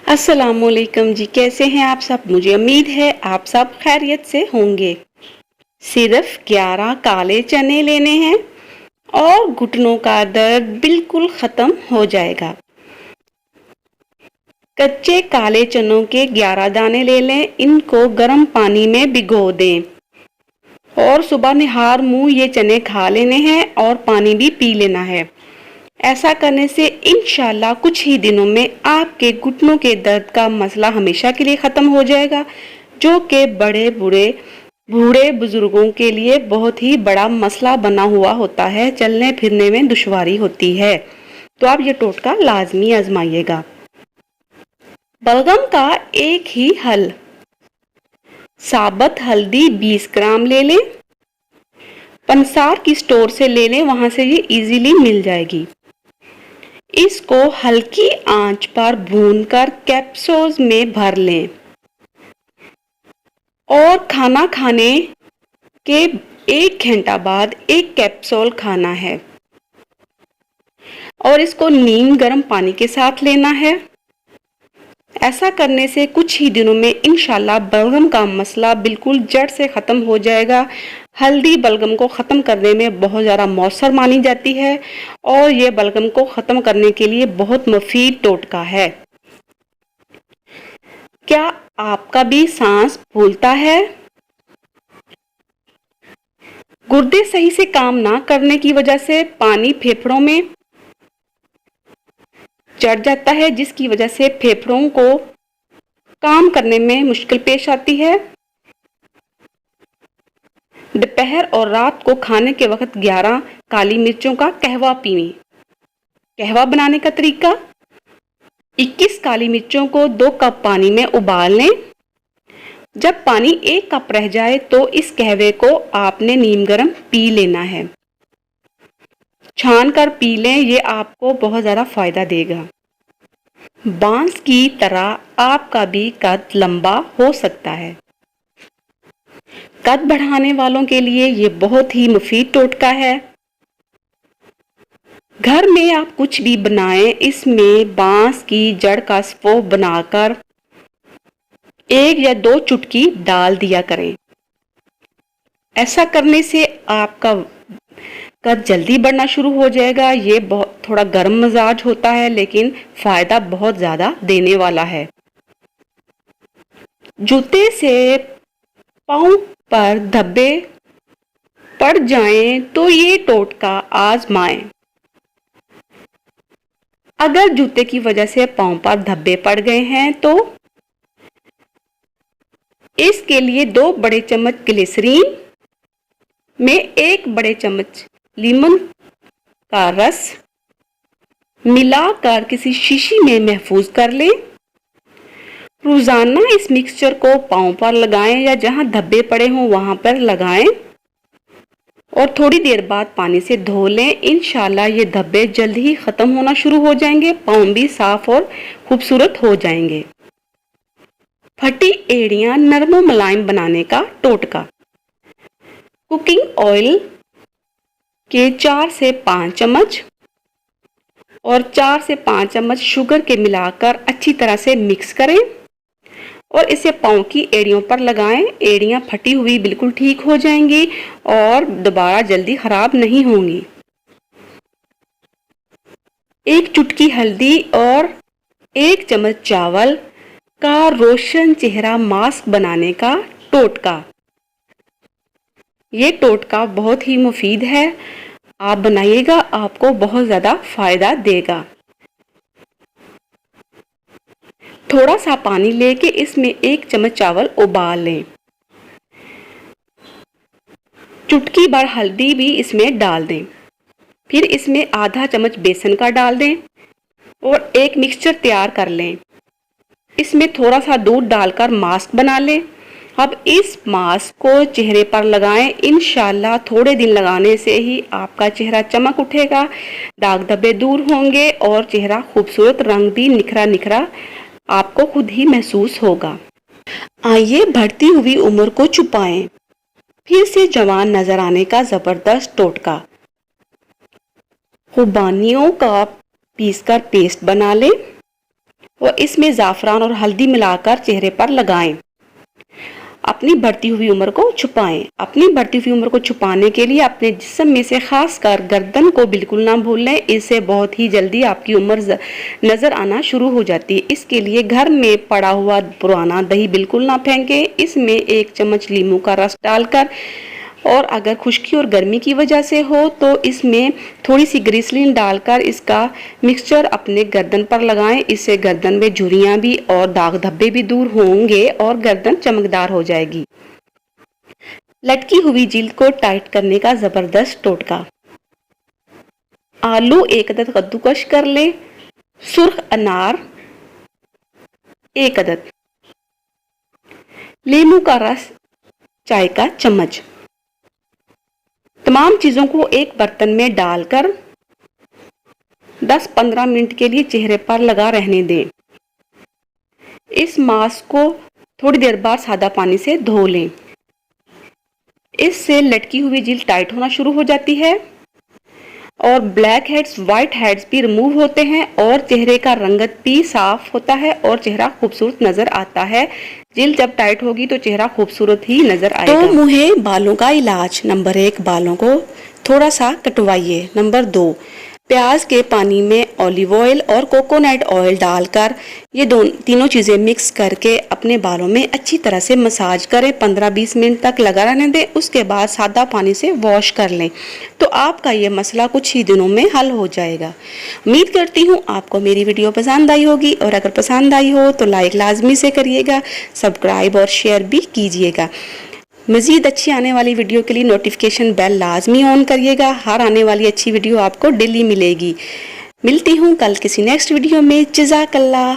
अस्सलामुअलैकुम जी, कैसे हैं आप सब। मुझे उम्मीद है आप सब खैरियत से होंगे। सिर्फ 11 काले चने लेने हैं और घुटनों का दर्द बिल्कुल ख़त्म हो जाएगा। कच्चे काले चनों के 11 दाने ले लें। इनको गर्म पानी में भिगो दें और सुबह निहार मुंह ये चने खा लेने हैं और पानी भी पी लेना है। ऐसा करने से इंशाल्लाह कुछ ही दिनों में आपके घुटनों के दर्द का मसला हमेशा के लिए ख़त्म हो जाएगा, जो कि बूढ़े बुजुर्गों के लिए बहुत ही बड़ा मसला बना हुआ होता है। चलने फिरने में दुश्वारी होती है, तो आप ये टोटका लाजमी आजमाइएगा। बलगम का एक ही हल। साबुत हल्दी 20 ग्राम ले लें। पंसार की स्टोर से ले लें, वहां से ये इजीली मिल जाएगी। इसको हल्की आंच पर भूनकर कैप्सूल्स में भर लें और खाना खाने के 1 घंटा बाद एक कैप्सूल खाना है और इसको नीम गर्म पानी के साथ लेना है। ऐसा करने से कुछ ही दिनों में इंशाल्लाह बलगम का मसला बिल्कुल जड़ से ख़त्म हो जाएगा। हल्दी बलगम को ख़त्म करने में बहुत ज़्यादा मौसर मानी जाती है और ये बलगम को ख़त्म करने के लिए बहुत मुफीद टोटका है। क्या आपका भी सांस फूलता है? गुर्दे सही से काम ना करने की वजह से पानी फेफड़ों में चढ़ जाता है, जिसकी वजह से फेफड़ों को काम करने में मुश्किल पेश आती है। दोपहर और रात को खाने के वक्त 11 काली मिर्चों का कहवा पीएं। कहवा बनाने का तरीका: 21 काली मिर्चों को 2 कप पानी में उबाल लें। जब पानी 1 कप रह जाए तो इस कहवे को आपने नीम गर्म पी लेना है। छान कर पी लें, ये आपको बहुत ज़्यादा फायदा देगा। बांस की तरह आपका भी कद लंबा हो सकता है। कद बढ़ाने वालों के लिए ये बहुत ही मुफीद टोटका है। घर में आप कुछ भी बनाएं, इसमें बांस की जड़ का स्पो बनाकर 1 या 2 चुटकी डाल दिया करें। ऐसा करने से आपका कद जल्दी बढ़ना शुरू हो जाएगा। ये थोड़ा गर्म मिजाज होता है, लेकिन फायदा बहुत ज्यादा देने वाला है। जूते से पांव पर धब्बे पड़ जाएं तो ये टोटका आजमाएं। अगर जूते की वजह से पांव पर धब्बे पड़ गए हैं तो इसके लिए 2 बड़े चम्मच ग्लिसरीन में 1 बड़े चम्मच लीमन का रस मिलाकर किसी शीशी में महफूज कर लें। रोजाना इस मिक्सचर को पांव पर लगाएं या जहां धब्बे पड़े हों वहां पर लगाएं और थोड़ी देर बाद पानी से धो लें। इंशाल्लाह ये धब्बे जल्द ही खत्म होना शुरू हो जाएंगे, पांव भी साफ और खूबसूरत हो जाएंगे। फटी एड़ियां नरम मुलायम बनाने का टोटका: कुकिंग ऑयल के 4 से 5 चम्मच और 4 से 5 चम्मच शुगर के मिलाकर अच्छी तरह से मिक्स करें और इसे पांव की एड़ियों पर लगाएं। एड़ियां फटी हुई बिल्कुल ठीक हो जाएंगी और दोबारा जल्दी खराब नहीं होंगी। 1 चुटकी हल्दी और 1 चम्मच चावल का रोशन चेहरा मास्क बनाने का टोटका। ये टोटका बहुत ही मुफीद है, आप बनाइएगा, आपको बहुत ज़्यादा फायदा देगा। थोड़ा सा पानी लेके इसमें 1 चम्मच चावल उबाल लें। चुटकी भर हल्दी भी इसमें डाल दें। फिर इसमें आधा चम्मच बेसन का डाल दें और एक मिक्सचर तैयार कर लें। इसमें थोड़ा सा दूध डालकर मास्क बना लें। अब इस मास्क को चेहरे पर लगाएं। इंशाल्लाह थोड़े दिन लगाने से ही आपका चेहरा चमक उठेगा, दाग धब्बे दूर होंगे और चेहरा खूबसूरत, रंग भी निखरा निखरा आपको खुद ही महसूस होगा। आइए बढ़ती हुई उम्र को छुपाएं, फिर से जवान नजर आने का जबरदस्त टोटका। खुबानियों का पीसकर पेस्ट बना लें और इसमें ज़ाफ़रान और हल्दी मिलाकर चेहरे पर लगाएं। अपनी बढ़ती हुई उम्र को छुपाएं। अपनी बढ़ती हुई उम्र को छुपाने के लिए अपने जिस्म में से खासकर गर्दन को बिल्कुल ना भूलें। इससे बहुत ही जल्दी आपकी उम्र नज़र आना शुरू हो जाती है। इसके लिए घर में पड़ा हुआ पुराना दही बिल्कुल ना फेंकें। इसमें 1 चम्मच नींबू का रस डालकर, और अगर खुश्की और गर्मी की वजह से हो तो इसमें थोड़ी सी ग्लिसरीन डालकर इसका मिक्सचर अपने गर्दन पर लगाएं। इससे गर्दन में झुर्रियां भी और दाग धब्बे भी दूर होंगे और गर्दन चमकदार हो जाएगी। लटकी हुई जिल्द को टाइट करने का जबरदस्त टोटका। आलू 1 अदद कद्दूकश कर लें। सुर्ख अनार 1 अदद। नींबू का रस चाय का चम्मच। तमाम चीज़ों को एक बर्तन में डालकर 10-15 मिनट के लिए चेहरे पर लगा रहने दें। इस मास्क को थोड़ी देर बाद सादा पानी से धो लें। इससे लटकी हुई जिल्द टाइट होना शुरू हो जाती है और ब्लैक हेड्स, वाइट हेड्स भी रिमूव होते हैं और चेहरे का रंगत भी साफ होता है और चेहरा खूबसूरत नजर आता है। जिल्द जब टाइट होगी तो चेहरा खूबसूरत ही नजर आएगा। तो मुँहे बालों का इलाज। नंबर 1, बालों को थोड़ा सा कटवाइए। नंबर 2, प्याज के पानी में ऑलिव ऑयल और कोकोनट ऑयल डालकर ये तीनों चीज़ें मिक्स करके अपने बालों में अच्छी तरह से मसाज करें। 15-20 मिनट तक लगा रहने दें। उसके बाद सादा पानी से वॉश कर लें तो आपका ये मसला कुछ ही दिनों में हल हो जाएगा। उम्मीद करती हूँ आपको मेरी वीडियो पसंद आई होगी, और अगर पसंद आई हो तो लाइक लाजमी से करिएगा, सब्सक्राइब और शेयर भी कीजिएगा। मज़ीद अच्छी आने वाली वीडियो के लिए नोटिफिकेशन बेल लाजमी ऑन करिएगा। हर आने वाली अच्छी वीडियो आपको डेली मिलेगी। मिलती हूँ कल किसी नेक्स्ट वीडियो में। जज़ाकल्लाह।